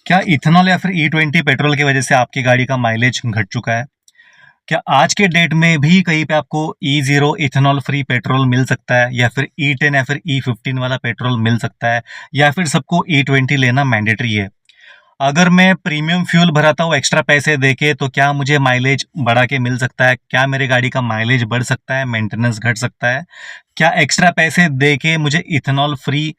क्या इथेनॉल या फिर E20 पेट्रोल की वजह से आपकी गाड़ी का माइलेज घट चुका है? क्या आज के डेट में भी कहीं पे आपको E0 इथेनॉल फ्री पेट्रोल मिल सकता है, या फिर E10 या फिर E15 वाला पेट्रोल मिल सकता है, या फिर सबको E20 लेना मैंडेटरी है? अगर मैं प्रीमियम फ्यूल भराता हूँ एक्स्ट्रा पैसे देके, तो क्या मुझे माइलेज बढ़ा के मिल सकता है? क्या मेरी गाड़ी का माइलेज बढ़ सकता है, मेंटेनेंस घट सकता है? क्या एक्स्ट्रा पैसे देके मुझे इथेनॉल फ्री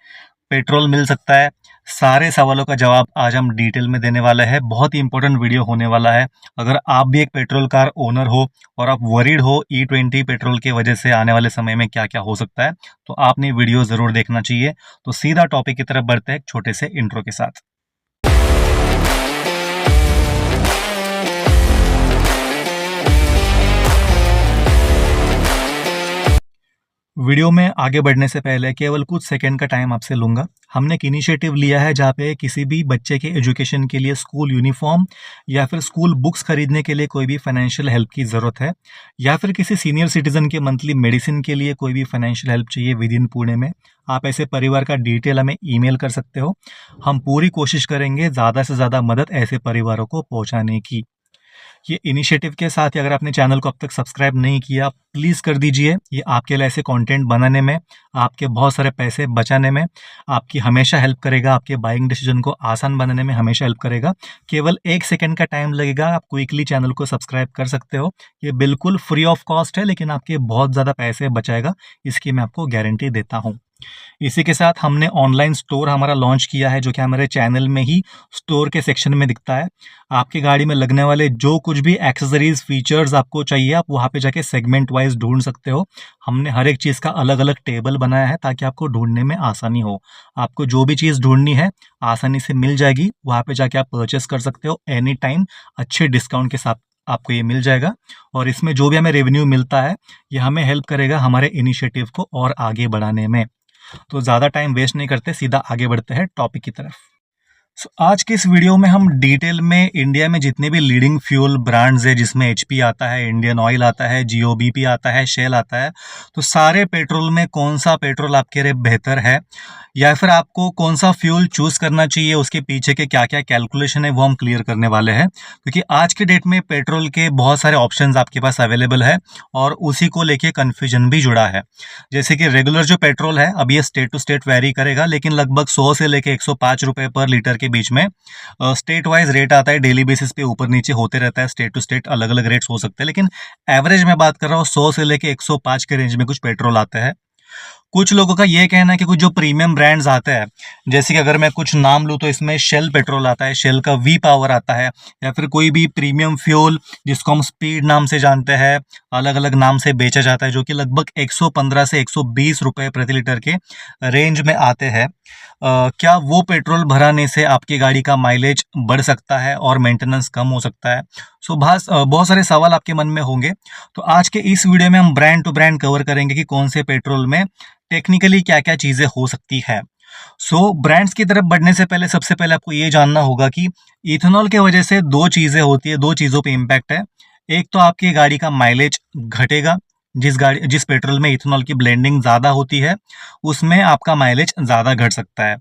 पेट्रोल मिल सकता है? सारे सवालों का जवाब आज हम डिटेल में देने वाले हैं। बहुत ही इंपॉर्टेंट वीडियो होने वाला है। अगर आप भी एक पेट्रोल कार ओनर हो और आप वरीड हो E20 पेट्रोल की वजह से आने वाले समय में क्या क्या हो सकता है, तो आपने वीडियो ज़रूर देखना चाहिए। तो सीधा टॉपिक की तरफ बढ़ते हैं एक छोटे से इंट्रो के साथ। वीडियो में आगे बढ़ने से पहले केवल कुछ सेकंड का टाइम आपसे लूँगा। हमने एक इनिशिएटिव लिया है जहाँ पे किसी भी बच्चे के एजुकेशन के लिए स्कूल यूनिफॉर्म या फिर स्कूल बुक्स खरीदने के लिए कोई भी फाइनेंशियल हेल्प की ज़रूरत है, या फिर किसी सीनियर सिटीज़न के मंथली मेडिसिन के लिए कोई भी फाइनेंशियल हेल्प चाहिए विद इन पुणे में, आप ऐसे परिवार का डिटेल हमें ईमेल कर सकते हो। हम पूरी कोशिश करेंगे ज़्यादा से ज़्यादा मदद ऐसे परिवारों को पहुँचाने की। ये इनिशिएटिव के साथ ही अगर आपने चैनल को अब तक सब्सक्राइब नहीं किया, प्लीज़ कर दीजिए। ये आपके लिए ऐसे कंटेंट बनाने में, आपके बहुत सारे पैसे बचाने में, आपकी हमेशा हेल्प करेगा, आपके बाइंग डिसीजन को आसान बनाने में हमेशा हेल्प करेगा। केवल 1 सेकंड का टाइम लगेगा, आप क्विकली चैनल को सब्सक्राइब कर सकते हो। ये बिल्कुल फ्री ऑफ कॉस्ट है, लेकिन आपके बहुत ज़्यादा पैसे बचाएगा, इसकी मैं आपको गारंटी देता हूँ। इसी के साथ हमने ऑनलाइन स्टोर हमारा लॉन्च किया है, जो कि हमारे चैनल में ही स्टोर के सेक्शन में दिखता है। आपकी गाड़ी में लगने वाले जो कुछ भी एक्सेसरीज फीचर्स आपको चाहिए, आप वहाँ पे जाके सेगमेंट वाइज ढूंढ सकते हो। हमने हर एक चीज़ का अलग अलग टेबल बनाया है ताकि आपको ढूंढने में आसानी हो। आपको जो भी चीज़ ढूंढनी है आसानी से मिल जाएगी, वहाँ पे जाके आप परचेस कर सकते हो एनी टाइम, अच्छे डिस्काउंट के साथ आपको ये मिल जाएगा। और इसमें जो भी हमें रेवेन्यू मिलता है, ये हमें हेल्प करेगा हमारे इनिशिएटिव को और आगे बढ़ाने में। तो ज़्यादा टाइम वेस्ट नहीं करते, सीधा आगे बढ़ते हैं टॉपिक की तरफ। आज के इस वीडियो में हम डिटेल में इंडिया में जितने भी लीडिंग फ्यूल ब्रांड्स है, जिसमें एचपी आता है, इंडियन ऑयल आता है, जीओबीपी आता है, शेल आता है, तो सारे पेट्रोल में कौन सा पेट्रोल आपके लिए बेहतर है, या फिर आपको कौन सा फ्यूल चूज करना चाहिए, उसके पीछे के क्या क्या कैलकुलेशन है, वो हम क्लियर करने वाले हैं। क्योंकि आज के डेट में पेट्रोल के बहुत सारे ऑप्शंस आपके पास अवेलेबल है और उसी को लेके कन्फ्यूजन भी जुड़ा है। जैसे कि रेगुलर जो पेट्रोल है, अब ये स्टेट टू स्टेट वेरी करेगा, लेकिन लगभग 100 से लेके 105 रुपए पर लीटर के बीच में स्टेट वाइज रेट आता है। डेली बेसिस पे ऊपर नीचे होते रहता है, स्टेट टू स्टेट अलग अलग रेट्स हो सकते हैं, लेकिन एवरेज में बात कर रहा हूँ 100 से लेके 105 के रेंज में कुछ पेट्रोल आते हैं। कुछ लोगों का ये कहना है कि कुछ जो प्रीमियम ब्रांड्स आते हैं, जैसे कि अगर मैं कुछ नाम लूँ तो इसमें शेल पेट्रोल आता है, शेल का वी पावर आता है, या फिर कोई भी प्रीमियम फ्यूल जिसको हम स्पीड नाम से जानते हैं, अलग अलग नाम से बेचा जाता है, जो कि लगभग 115 से 120 रुपए प्रति लीटर के रेंज में आते हैं। क्या वो पेट्रोल भराने से आपकी गाड़ी का माइलेज बढ़ सकता है और मेंटेनेंस कम हो सकता है? बहुत सारे सवाल आपके मन में होंगे। तो आज के इस वीडियो में हम ब्रांड टू ब्रांड कवर करेंगे कि कौन से पेट्रोल में टेक्निकली क्या क्या चीजें हो सकती है। ब्रांड्स की तरफ बढ़ने से पहले सबसे पहले आपको ये जानना होगा कि इथेनॉल की वजह से दो चीजें होती है, दो चीजों पे इम्पैक्ट है। एक तो आपकी गाड़ी का माइलेज घटेगा, जिस पेट्रोल में इथेनॉल की ब्लेंडिंग ज्यादा होती है उसमें आपका माइलेज ज्यादा घट सकता है।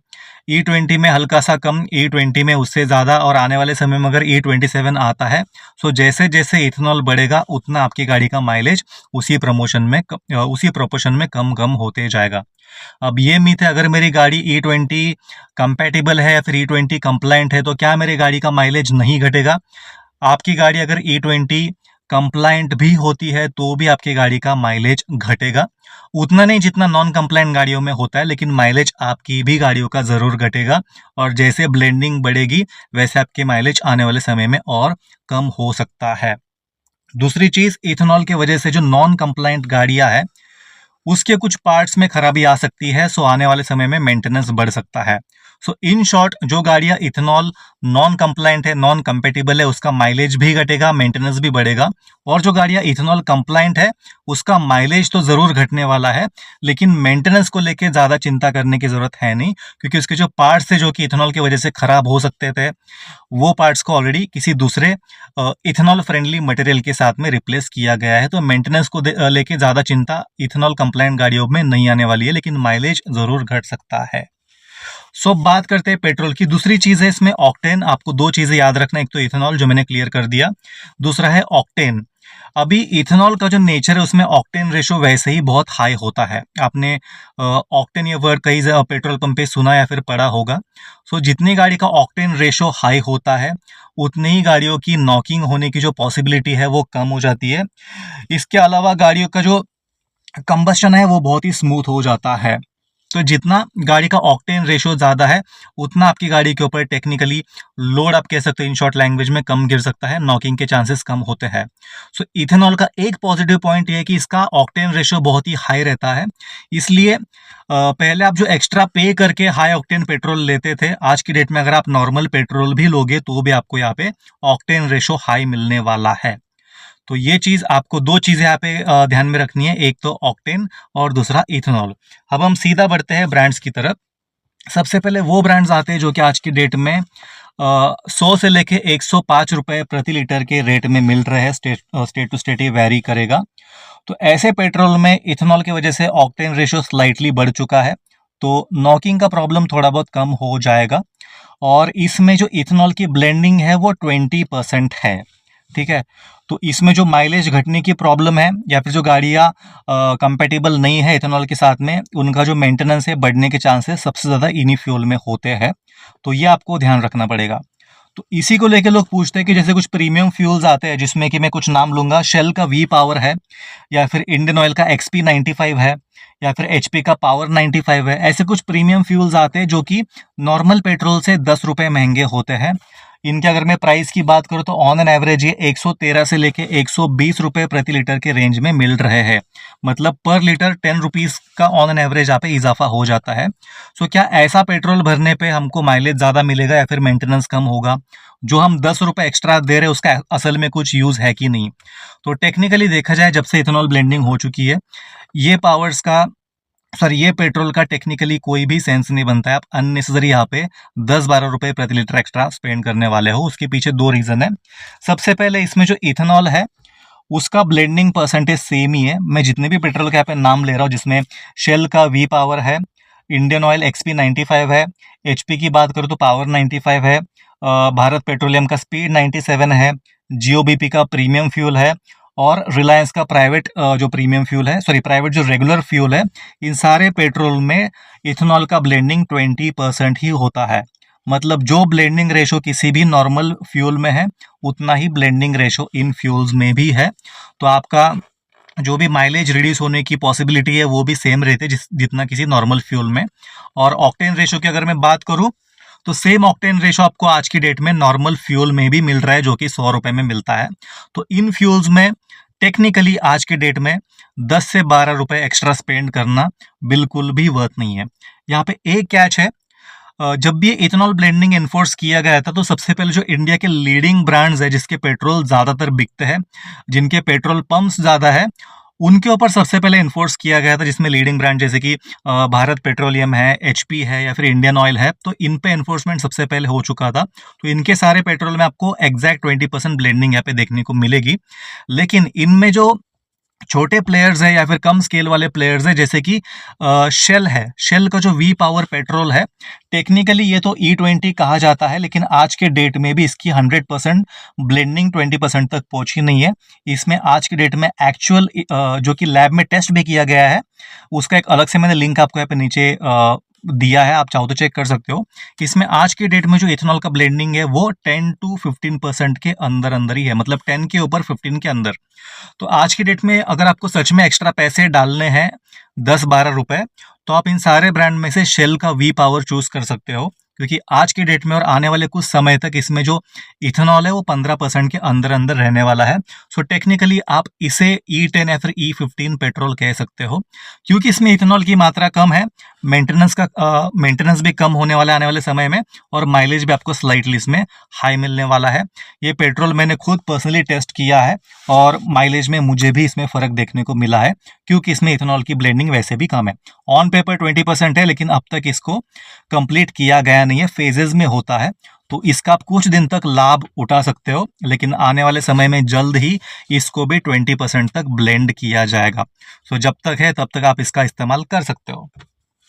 E20 में हल्का सा कम, E20 में उससे ज्यादा, और आने वाले समय में अगर E27 आता है, जैसे जैसे इथेनॉल बढ़ेगा उतना आपकी गाड़ी का माइलेज उसी प्रोपोर्शन में कम कम होते जाएगा। अब ये मिथ है, अगर मेरी गाड़ी E20 कंपैटिबल है या फिर E20 कंप्लाइंट है तो क्या मेरी गाड़ी का माइलेज नहीं घटेगा? आपकी गाड़ी अगर E20 कंप्लाइंट भी होती है तो भी आपकी गाड़ी का माइलेज घटेगा, उतना नहीं जितना नॉन कंप्लाइंट गाड़ियों में होता है, लेकिन माइलेज आपकी भी गाड़ियों का जरूर घटेगा। और जैसे ब्लेंडिंग बढ़ेगी वैसे आपके माइलेज आने वाले समय में और कम हो सकता है। दूसरी चीज, इथेनॉल की वजह से जो नॉन कंप्लाइंट गाड़ियां है उसके कुछ पार्ट्स में खराबी आ सकती है, आने वाले समय में मेंटेनेंस बढ़ सकता है। इन शॉर्ट, जो गाड़ियां इथेनॉल नॉन कंप्लाइंट है, नॉन कंपेटिबल है, उसका माइलेज भी घटेगा, मेंटेनेंस भी बढ़ेगा। और जो गाड़ियां इथेनॉल कंप्लाइंट है उसका माइलेज तो जरूर घटने वाला है, लेकिन मेंटेनेंस को लेके ज्यादा चिंता करने की जरूरत है नहीं, क्योंकि उसके जो पार्ट्स थे जो कि इथेनॉल की वजह से खराब हो सकते थे, वो पार्ट्स को ऑलरेडी किसी दूसरे इथेनॉल फ्रेंडली मटेरियल के साथ में रिप्लेस किया गया है। तो मेंटेनेंस को लेके ज्यादा चिंता इथेनॉल कंप्लाइंट गाड़ियों में नहीं आने वाली है, लेकिन माइलेज जरूर घट सकता है। सो बात करते हैं पेट्रोल की। दूसरी चीज़ है इसमें ऑक्टेन। आपको दो चीज़ें याद रखना, एक तो इथेनॉल जो मैंने क्लियर कर दिया, दूसरा है ऑक्टेन। अभी इथेनॉल का जो नेचर है उसमें ऑक्टेन रेशो वैसे ही बहुत हाई होता है। आपने ऑक्टेन ये वर्ड कई पेट्रोल पंप पे सुना या फिर पढ़ा होगा। सो जितनी गाड़ी का ऑक्टेन रेशो हाई होता है उतनी ही गाड़ियों की नॉकिंग होने की जो पॉसिबिलिटी है वो कम हो जाती है। इसके अलावा गाड़ियों का जो कंबस्शन है वो बहुत ही स्मूथ हो जाता है। तो जितना गाड़ी का ऑक्टेन रेशियो ज़्यादा है उतना आपकी गाड़ी के ऊपर टेक्निकली लोड, आप कह सकते हो इन शॉर्ट लैंग्वेज में, कम गिर सकता है, नॉकिंग के चांसेस कम होते हैं। सो इथेनॉल का एक पॉजिटिव पॉइंट ये है कि इसका ऑक्टेन रेशियो बहुत ही हाई रहता है। इसलिए पहले आप जो एक्स्ट्रा पे करके हाई ऑक्टेन पेट्रोल लेते थे, आज की डेट में अगर आप नॉर्मल पेट्रोल भी लोगे तो भी आपको यहाँ पे ऑक्टेन रेशियो हाई मिलने वाला है। तो ये चीज़ आपको, दो चीज़ें यहाँ पे ध्यान में रखनी है, एक तो ऑक्टेन और दूसरा इथेनॉल। अब हम सीधा बढ़ते हैं ब्रांड्स की तरफ। सबसे पहले वो ब्रांड्स आते हैं जो कि आज की डेट में 100 से लेके 105 रुपए प्रति लीटर के रेट में मिल रहे हैं। स्टेट टू स्टेट ये वैरी करेगा। तो ऐसे पेट्रोल में इथेनॉल की वजह से ऑक्टेन रेशियो स्लाइटली बढ़ चुका है, तो नॉकिंग का प्रॉब्लम थोड़ा बहुत कम हो जाएगा। और इसमें जो इथेनॉल की ब्लेंडिंग है वो 20% है, ठीक है। तो इसमें जो माइलेज घटने की प्रॉब्लम है या फिर जो गाड़ियाँ कंपेटेबल नहीं है इथेनॉल के साथ में, उनका जो मेंटेनेंस है बढ़ने के चांसेस सबसे ज़्यादा इन्हीं फ्यूल में होते हैं। तो ये आपको ध्यान रखना पड़ेगा। तो इसी को लेके लोग पूछते हैं कि जैसे कुछ प्रीमियम फ्यूल्स आते हैं जिसमें कि मैं कुछ नाम लूंगा, शेल का वी पावर है, या फिर इंडियन ऑयल का XP95 है, या फिर HP का पावर 95 है। ऐसे कुछ प्रीमियम फ्यूल्स आते हैं जो कि नॉर्मल पेट्रोल से 10 रुपये महंगे होते हैं। इनके अगर मैं प्राइस की बात करूँ तो ऑन एन एवरेज ये 113 से लेके 120 रुपये प्रति लीटर के रेंज में मिल रहे हैं। मतलब पर लीटर 10 रुपीज़ का ऑन एन एवरेज यहाँ पे इजाफा हो जाता है। सो क्या ऐसा पेट्रोल भरने पे हमको माइलेज ज़्यादा मिलेगा या फिर मेंटेनेंस कम होगा? जो हम 10 रुपये एक्स्ट्रा दे रहे हैं उसका असल में कुछ यूज़ है कि नहीं? तो टेक्निकली देखा जाए, जब से इथेनॉल ब्लेंडिंग हो चुकी है, ये पावर्स का, सर ये पेट्रोल का टेक्निकली कोई भी सेंस नहीं बनता है। आप अननेसेसरी यहाँ पे 10-12 रुपए प्रति लीटर एक्स्ट्रा स्पेंड करने वाले हो। उसके पीछे दो रीजन है। सबसे पहले इसमें जो इथेनॉल है उसका ब्लेंडिंग परसेंटेज सेम ही है। मैं जितने भी पेट्रोल के यहाँ पे नाम ले रहा हूँ जिसमें शेल का वी पावर है, इंडियन ऑयल XP95 है, HP की बात करूँ तो पावर 95 है, भारत पेट्रोलियम का स्पीड 97 है, GOBP का प्रीमियम फ्यूल है, और रिलायंस का प्राइवेट जो प्रीमियम फ्यूल है, सॉरी प्राइवेट जो रेगुलर फ्यूल है, इन सारे पेट्रोल में इथेनॉल का ब्लेंडिंग 20% ही होता है। मतलब जो ब्लेंडिंग रेशो किसी भी नॉर्मल फ्यूल में है उतना ही ब्लेंडिंग रेशो इन फ्यूल्स में भी है। तो आपका जो भी माइलेज रिड्यूस होने की पॉसिबिलिटी है वो भी सेम रहती है जितना किसी नॉर्मल फ्यूल में। और ऑक्टेन रेशो की अगर मैं बात करूँ तो सेम ऑक्टेन रेशो आपको आज की डेट में नॉर्मल फ्यूल में भी मिल रहा है जो कि 100 रुपए में मिलता है। तो इन फ्यूल्स में टेक्निकली आज के डेट में 10 से 12 रुपए एक्स्ट्रा स्पेंड करना बिल्कुल भी वर्थ नहीं है। यहाँ पे एक कैच है, जब भी इथेनॉल ब्लेंडिंग एनफोर्स किया गया था तो सबसे पहले जो इंडिया के लीडिंग ब्रांड्स है जिसके पेट्रोल ज़्यादातर बिकते हैं, जिनके पेट्रोल पंप्स ज़्यादा है, उनके ऊपर सबसे पहले इन्फोर्स किया गया था। जिसमें लीडिंग ब्रांड जैसे कि भारत पेट्रोलियम है, HP है, या फिर इंडियन ऑयल है, तो इन पे एनफोर्समेंट सबसे पहले हो चुका था। तो इनके सारे पेट्रोल में आपको एग्जैक्ट 20% ब्लेंडिंग यहाँ पे देखने को मिलेगी। लेकिन इनमें जो छोटे प्लेयर्स है या फिर कम स्केल वाले प्लेयर्स है, जैसे कि शेल है, शेल का जो वी पावर पेट्रोल है, टेक्निकली ये तो E20 कहा जाता है, लेकिन आज के डेट में भी इसकी 100% ब्लेंडिंग 20% तक पहुंची नहीं है। इसमें आज की डेट में एक्चुअल जो कि लैब में टेस्ट भी किया गया है, उसका एक अलग से मैंने लिंक आपको यहाँ पे नीचे दिया है, आप चाहो तो चेक कर सकते हो। इसमें आज के डेट में जो इथेनॉल का ब्लेंडिंग है वो 10 to 15% के अंदर अंदर ही है, मतलब 10 के ऊपर 15 के अंदर। तो आज की डेट में अगर आपको सच में एक्स्ट्रा पैसे डालने हैं 10-12 रुपए, तो आप इन सारे ब्रांड में से शेल का वी पावर चूज कर सकते हो, क्योंकि आज की डेट में और आने वाले कुछ समय तक इसमें जो इथेनॉल है वो 15% के अंदर अंदर रहने वाला है। सो टेक्निकली आप इसे E10 या फिर E15 पेट्रोल कह सकते हो, क्योंकि इसमें इथेनॉल की मात्रा कम है, मेंटेनेंस भी कम होने वाला है आने वाले समय में, और माइलेज भी आपको स्लाइटली इसमें हाई मिलने वाला है। ये पेट्रोल मैंने खुद पर्सनली टेस्ट किया है और माइलेज में मुझे भी इसमें फ़र्क देखने को मिला है, क्योंकि इसमें इथेनॉल की ब्लेंडिंग वैसे भी कम है। ऑन पेपर 20% है, लेकिन अब तक इसको कंप्लीट किया गया नहीं है, फेजेस में होता है। तो इसका आप कुछ दिन तक लाभ उठा सकते हो, लेकिन आने वाले समय में जल्द ही इसको भी 20% तक ब्लेंड किया जाएगा। सो जब तक है तब तक आप इसका इस्तेमाल कर सकते हो।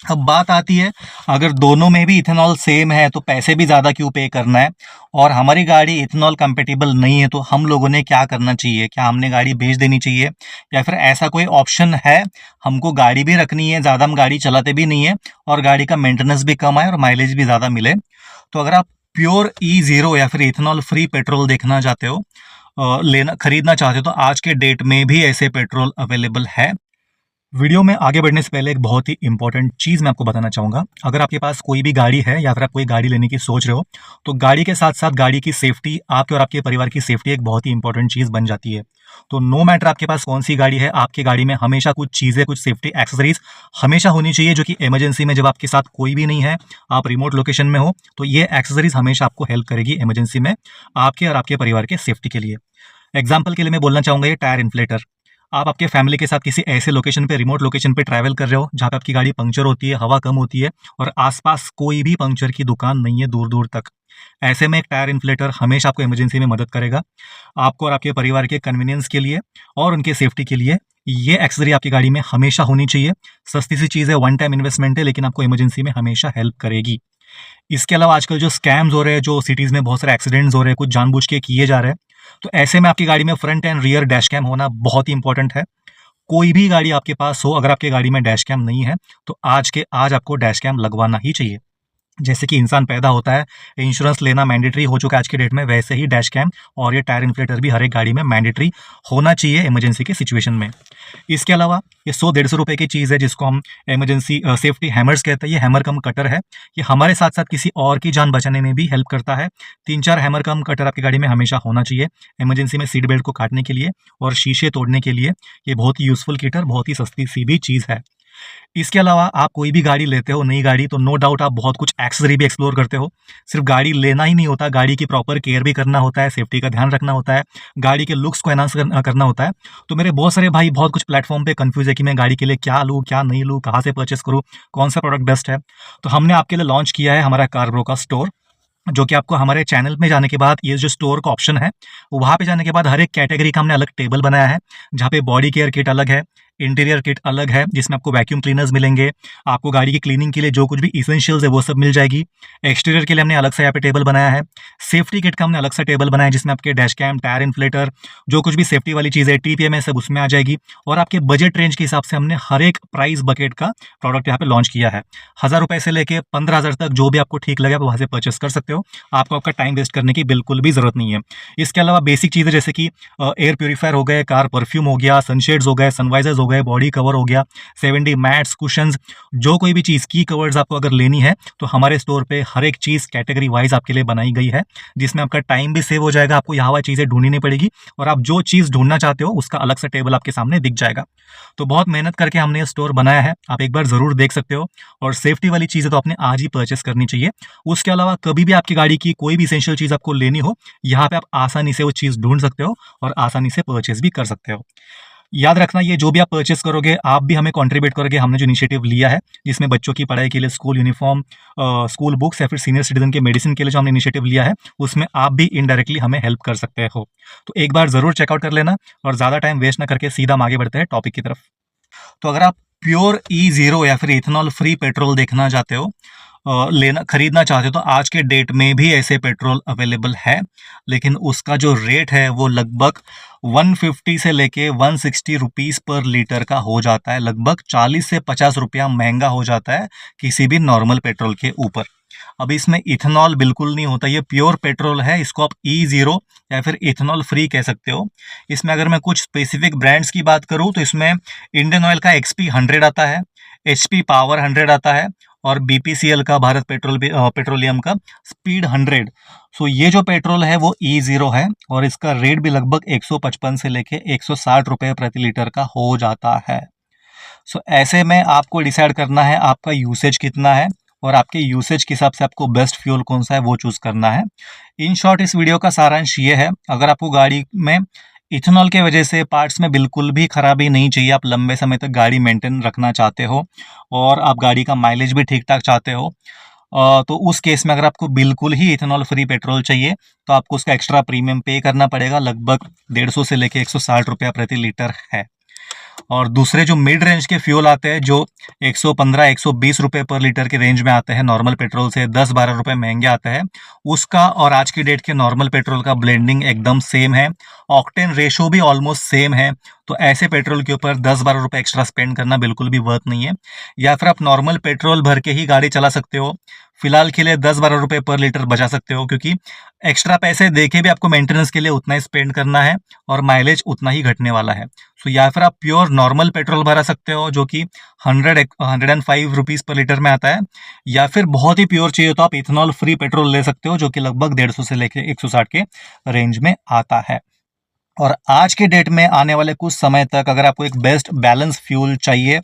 अब बात आती है, अगर दोनों में भी इथेनॉल सेम है तो पैसे भी ज़्यादा क्यों पे करना है, और हमारी गाड़ी इथेनॉल कंपेटिबल नहीं है तो हम लोगों ने क्या करना चाहिए? क्या हमने गाड़ी बेच देनी चाहिए, या फिर ऐसा कोई ऑप्शन है? हमको गाड़ी भी रखनी है, ज़्यादा हम गाड़ी चलाते भी नहीं है और गाड़ी का मेंटेनेंस भी कम आए और माइलेज भी ज़्यादा मिले। तो अगर आप प्योर ई ज़ीरो या फिर इथेनॉल फ्री पेट्रोल देखना चाहते हो, लेना खरीदना चाहते हो, तो आज के डेट में भी ऐसे पेट्रोल अवेलेबल है। वीडियो में आगे बढ़ने से पहले एक बहुत ही इंपॉर्टेंट चीज़ मैं आपको बताना चाहूँगा। अगर आपके पास कोई भी गाड़ी है या फिर आप कोई गाड़ी लेने की सोच रहे हो, तो गाड़ी के साथ-साथ गाड़ी की सेफ्टी, आपके और आपके परिवार की सेफ्टी एक बहुत ही इंपॉर्टेंट चीज़ बन जाती है। तो नो मैटर आपके पास कौन-सी गाड़ी है, आपकी गाड़ी में हमेशा कुछ चीज़ें, कुछ सेफ्टी एक्सेसरीज़ हमेशा होनी चाहिए, जो कि इमरजेंसी में जब आपके साथ कोई भी नहीं है, आप रिमोट लोकेशन में हो, तो ये एक्सेसरीज़ हमेशा आपको हेल्प करेगी इमरजेंसी में, आपके और आपके परिवार के सेफ्टी के लिए। एग्जाम्पल के लिए मैं बोलना चाहूँगा, ये टायर इन्फ्लेटर। आप आपके फैमिली के साथ किसी ऐसे लोकेशन पे, रिमोट लोकेशन पे ट्रैवल कर रहे हो जहाँ पे आपकी गाड़ी पंक्चर होती है, हवा कम होती है और आसपास कोई भी पंक्चर की दुकान नहीं है दूर दूर तक। ऐसे में एक टायर इन्फ्लेटर हमेशा आपको इमरजेंसी में मदद करेगा। आपको और आपके परिवार के कन्वीनियंस के लिए और उनके सेफ्टी के लिए ये एक्सेसरी आपकी गाड़ी में हमेशा होनी चाहिए। सस्ती सी चीज़ है, वन टाइम इन्वेस्टमेंट है, लेकिन आपको इमरजेंसी में हमेशा हेल्प करेगी। इसके अलावा आजकल जो स्कैम्स हो रहे हैं, जो सिटीज़ में बहुत सारे एक्सीडेंट्स हो रहे हैं, कुछ जानबूझ के किए जा रहे हैं, तो ऐसे में आपकी गाड़ी में front and rear dash cam होना बहुत ही इंपॉर्टेंट है। कोई भी गाड़ी आपके पास हो, अगर आपकी गाड़ी में डैश कैम नहीं है, तो आज के आज आपको डैश कैम लगवाना ही चाहिए। जैसे कि इंसान पैदा होता है, इंश्योरेंस लेना मैंडेटरी हो चुका है आज की डेट में, वैसे ही डैश कैम और ये टायर इन्फ्लेटर भी हर एक गाड़ी में मैंडेटरी होना चाहिए इमरजेंसी के सिचुएशन में। इसके अलावा ये 100-150 रुपए की चीज़ है जिसको हम इमरजेंसी सेफ्टी हैमर्स कहते हैं। ये हैमर कम कटर है, ये हमारे साथ-साथ किसी और की जान बचाने में भी हेल्प करता है। 3-4 हैमर कम कटर आपकी गाड़ी में हमेशा होना चाहिए, इमरजेंसी में सीट बेल्ट को काटने के लिए और शीशे तोड़ने के लिए। ये बहुत ही यूज़फुल किट और बहुत ही सस्ती सी भी चीज़ है। इसके अलावा आप कोई भी गाड़ी लेते हो, नई गाड़ी, तो नो डाउट आप बहुत कुछ एक्सेसरी भी एक्सप्लोर करते हो। सिर्फ गाड़ी लेना ही नहीं होता, गाड़ी की प्रॉपर केयर भी करना होता है, सेफ्टी का ध्यान रखना होता है, गाड़ी के लुक्स को एनहांस करना होता है। तो मेरे बहुत सारे भाई बहुत कुछ प्लेटफॉर्म पे कंफ्यूज है कि मैं गाड़ी के लिए क्या लूँ, क्या नहीं लूँ, कहाँ से परचेस करूँ, कौन सा प्रोडक्ट बेस्ट है। तो हमने आपके लिए लॉन्च किया है हमारा कारब्रो का स्टोर, जो कि आपको हमारे चैनल में जाने के बाद, ये जो स्टोर का ऑप्शन है, वहाँ पे जाने के बाद हर एक कैटेगरी का हमने अलग टेबल बनाया है, जहाँ पे बॉडी केयर किट अलग है, इंटीरियर किट अलग है, जिसमें आपको वैक्यूम क्लीनर्स मिलेंगे, आपको गाड़ी की क्लीनिंग के लिए जो कुछ भी इसेंशियल्स है वो सब मिल जाएगी। एक्सटीरियर के लिए हमने अलग से यहाँ पे टेबल बनाया है। सेफ्टी किट का हमने अलग सा टेबल बनाया है, जिसमें आपके डैश कैम, टायर इन्फ्लेटर, जो कुछ भी सेफ्टी वाली चीज़ है, टीपीएमएस सब उसमें आ जाएगी। और आपके बजट रेंज के हिसाब से हमने हर एक प्राइस बकेट का प्रोडक्ट यहाँ पे लॉन्च किया है। 1000 रुपए से लेके 15,000 तक जो भी आपको ठीक लगे आप वहाँ से परचेस कर सकते हो। आपको आपका टाइम वेस्ट करने की बिल्कुल भी ज़रूरत नहीं है। इसके अलावा बेसिक चीज़ें जैसे कि एयर प्यूरीफायर हो गए, कार परफ्यूम हो गया, सनशेड्स हो गए, सनवाइजर्स हो गए, बॉडी कवर हो गया, 7D मैट्स, कुशन्स, जो कोई भी चीज़ की कवर्स आपको अगर लेनी है, तो हमारे स्टोर पे हर एक चीज़ कैटेगरी वाइज आपके लिए बनाई गई है, जिसमें आपका टाइम भी सेव हो जाएगा, आपको यहाँ वहाँ चीज़ें ढूँढनी नहीं पड़ेगी और आप जो चीज़ ढूँढना चाहते हो उसका अलग सा टेबल आपके सामने दिख जाएगा। तो बहुत मेहनत करके हमने ये स्टोर बनाया है, आप एक बार ज़रूर देख सकते हो। और सेफ्टी वाली चीज़ें तो आपने आज ही परचेस करनी चाहिए। उसके अलावा कभी भी आपकी गाड़ी की कोई भी एसेंशियल चीज़ आपको लेनी हो, यहाँ पे आप आसानी से वो चीज़ ढूँढ सकते हो और आसानी से परचेस भी कर सकते हो। याद रखना, ये जो भी आप परचेस करोगे, आप भी हमें कंट्रीब्यूट करोगे। हमने जो इनिशिएटिव लिया है, जिसमें बच्चों की पढ़ाई के लिए स्कूल यूनिफॉर्म, स्कूल बुक्स या फिर सीनियर सिटीजन के मेडिसिन के लिए जो हमने इनिशिएटिव लिया है, उसमें आप भी इनडायरेक्टली हमें हेल्प कर सकते हो। तो एक बार ज़रूर चेकआउट कर लेना और ज़्यादा टाइम वेस्ट ना करके सीधा हम आगे बढ़ते हैं टॉपिक की तरफ। तो अगर आप प्योर ई ज़ीरो या फिर इथेनॉल फ्री पेट्रोल देखना चाहते हो, लेना खरीदना चाहते हो, तो आज के डेट में भी ऐसे पेट्रोल अवेलेबल है, लेकिन उसका जो रेट है वो लगभग 150 से लेके 160 रुपीज़ पर लीटर का हो जाता है। लगभग 40 से 50 रुपया महंगा हो जाता है किसी भी नॉर्मल पेट्रोल के ऊपर। अब इसमें इथेनॉल बिल्कुल नहीं होता, ये प्योर पेट्रोल है। इसको आप ई ज़ीरो या फिर इथेनॉल फ्री कह सकते हो। इसमें अगर मैं कुछ स्पेसिफिक ब्रांड्स की बात करूँ, तो इसमें इंडियन ऑयल का XP 100 आता है, HP पावर 100 आता है और BPCL का, भारत पेट्रोलियम का स्पीड 100। सो ये जो पेट्रोल है वो ई ज़ीरो है और इसका रेट भी लगभग 155 से लेके 160 रुपये प्रति लीटर का हो जाता है। सो ऐसे में आपको डिसाइड करना है आपका यूसेज कितना है और आपके यूसेज के हिसाब से आपको बेस्ट फ्यूल कौन सा है वो चूज़ करना है। इन शॉर्ट, इस वीडियो का सारांश ये है, अगर आपको गाड़ी में इथेनॉल के वजह से पार्ट्स में बिल्कुल भी खराबी नहीं चाहिए, आप लंबे समय तक गाड़ी मेंटेन रखना चाहते हो और आप गाड़ी का माइलेज भी ठीक ठाक चाहते हो, तो उस केस में अगर आपको बिल्कुल ही इथेनॉल फ्री पेट्रोल चाहिए, तो आपको उसका एक्स्ट्रा प्रीमियम पे करना पड़ेगा। लगभग 150 से लेके 160 रुपया प्रति लीटर है। और दूसरे जो मिड रेंज के फ्यूल आते हैं जो 115-120 रुपए पर लीटर के रेंज में आते हैं, नॉर्मल पेट्रोल से 10-12 रुपए महंगे आते हैं, उसका और आज की डेट के नॉर्मल पेट्रोल का ब्लेंडिंग एकदम सेम है, ऑक्टेन रेशो भी ऑलमोस्ट सेम है। तो ऐसे पेट्रोल के ऊपर 10-12 रुपए एक्स्ट्रा स्पेंड करना बिल्कुल भी वर्थ नहीं है। या फिर आप नॉर्मल पेट्रोल भर के ही गाड़ी चला सकते हो, फिलहाल के लिए 10-12 रुपए पर लीटर बचा सकते हो, क्योंकि एक्स्ट्रा पैसे देके भी आपको मेंटेनेंस के लिए उतना ही स्पेंड करना है और माइलेज उतना ही घटने वाला है। सो या फिर आप प्योर नॉर्मल पेट्रोल भरा सकते हो जो कि 105 रुपीज़ पर लीटर में आता है, या फिर बहुत ही प्योर चाहिए तो आप इथेनॉल फ्री पेट्रोल ले सकते हो जो कि लगभग 150 से लेके 160 के रेंज में आता है। और आज के डेट में आने वाले कुछ समय तक अगर आपको एक बेस्ट बैलेंस फ्यूल चाहिए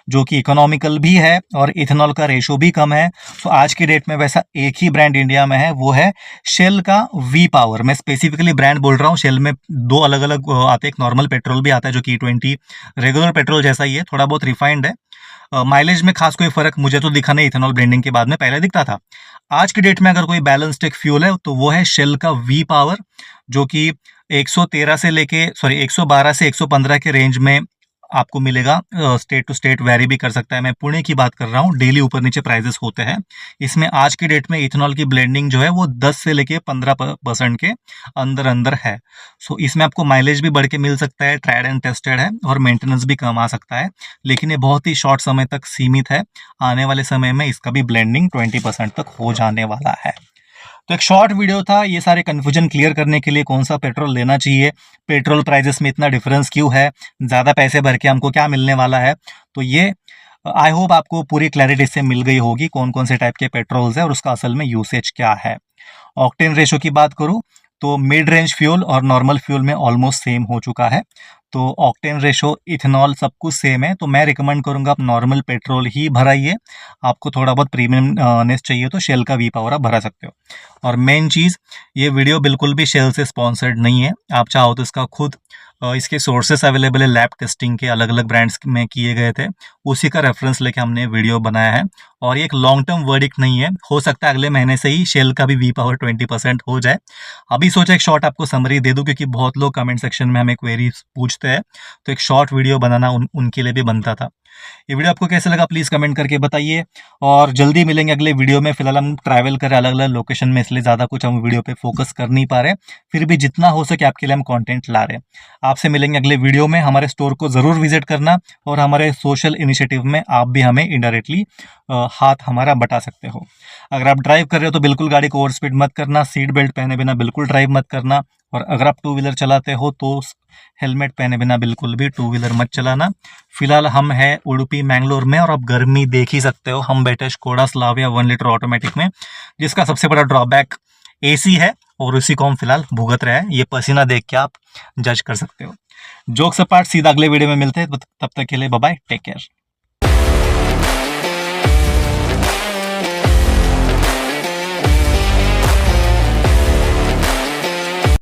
जो कि इकोनॉमिकल भी है और इथेनॉल का रेशो भी कम है, तो आज की डेट में वैसा एक ही ब्रांड इंडिया में है, वो है शेल का वी पावर। मैं स्पेसिफिकली ब्रांड बोल रहा हूँ, शेल में दो अलग अलग आते हैं, एक नॉर्मल पेट्रोल भी आता है जो कि E20 रेगुलर पेट्रोल जैसा ही है, थोड़ा बहुत रिफाइंड है। माइलेज में खास कोई फर्क मुझे तो दिखा नहीं, इथेनॉल ब्लेंडिंग के बाद में पहले दिखता था। आज की डेट में अगर कोई बैलेंस्ड एक फ्यूल है तो वो है शेल का वी पावर, जो कि 112 से 115 के रेंज में आपको मिलेगा। स्टेट टू स्टेट वेरी भी कर सकता है, मैं पुणे की बात कर रहा हूँ, डेली ऊपर नीचे प्राइजेस होते हैं। इसमें आज की डेट में इथेनॉल की ब्लेंडिंग जो है वो 10 से लेके 15% के अंदर अंदर है। सो इसमें आपको माइलेज भी बढ़ के मिल सकता है, ट्राइड एंड टेस्टेड है, और मेंटेनेंस भी कम आ सकता है, लेकिन ये बहुत ही शॉर्ट समय तक सीमित है। आने वाले समय में इसका भी ब्लेंडिंग 20% तक हो जाने वाला है। तो एक शॉर्ट वीडियो था ये सारे कन्फ्यूजन क्लियर करने के लिए, कौन सा पेट्रोल लेना चाहिए, पेट्रोल प्राइजेस में इतना डिफरेंस क्यों है, ज़्यादा पैसे भर के हमको क्या मिलने वाला है। तो ये आई होप आपको पूरी क्लैरिटी से मिल गई होगी कौन कौन से टाइप के पेट्रोल्स है और उसका असल में यूसेज क्या है। ऑक्टेन रेशो की बात करूँ तो मिड रेंज फ्यूल और नॉर्मल फ्यूल में ऑलमोस्ट सेम हो चुका है। तो ऑक्टेन रेशो, इथेनॉल सब कुछ सेम है, तो मैं रिकमेंड करूंगा आप नॉर्मल पेट्रोल ही भराइए। आपको थोड़ा बहुत प्रीमियमनेस चाहिए तो शेल का वी पावर आप भरा सकते हो। और मेन चीज़, ये वीडियो बिल्कुल भी शेल से स्पॉन्सर्ड नहीं है। आप चाहो तो इसका खुद इसके सोर्सेस अवेलेबल है, लैब टेस्टिंग के अलग अलग ब्रांड्स में किए गए थे, उसी का रेफरेंस लेके हमने वीडियो बनाया है। और ये एक लॉन्ग टर्म वर्डिक्ट नहीं है, हो सकता है अगले महीने से ही शेल का भी वी पावर 20% हो जाए। अभी सोचा एक शॉर्ट आपको समरी दे दूं, क्योंकि बहुत लोग कमेंट सेक्शन में हमें क्वेरीज पूछते हैं, तो एक शॉर्ट वीडियो बनाना उनके लिए भी बनता था। ये वीडियो आपको कैसे लगा प्लीज़ कमेंट करके बताइए, और जल्दी मिलेंगे अगले वीडियो में। फिलहाल हम ट्रैवल कर रहे हैं अलग अलग लोकेशन में, इसलिए ज़्यादा कुछ हम वीडियो पे फोकस कर नहीं पा रहे, फिर भी जितना हो सके आपके लिए हम कंटेंट ला रहे हैं। आपसे मिलेंगे अगले वीडियो में। हमारे स्टोर को ज़रूर विजिट करना, और हमारे सोशल इनिशिएटिव में आप भी हमें इनडायरेक्टली हाथ हमारा बटा सकते हो। अगर आप ड्राइव कर रहे हो तो बिल्कुल गाड़ी को ओवर स्पीड मत करना, सीट बेल्ट पहने बिना बिल्कुल ड्राइव मत करना, और अगर आप टू व्हीलर चलाते हो तो हेलमेट पहने बिना बिल्कुल भी टू व्हीलर मत चलाना। फिलहाल हम हैं उडुपी मैंगलोर में, और आप गर्मी देख ही सकते हो। हम बैठे स्कोडा स्लाविया 1 लीटर ऑटोमेटिक में, जिसका सबसे बड़ा ड्रॉबैक एसी है, और उसी को हम फिलहाल भुगत रहे हैं। ये पसीना देख के आप जज कर सकते हो। जोक्स अपार्ट, सीधा अगले वीडियो में मिलते हैं, तब तक के लिए बाय बाय, टेक केयर।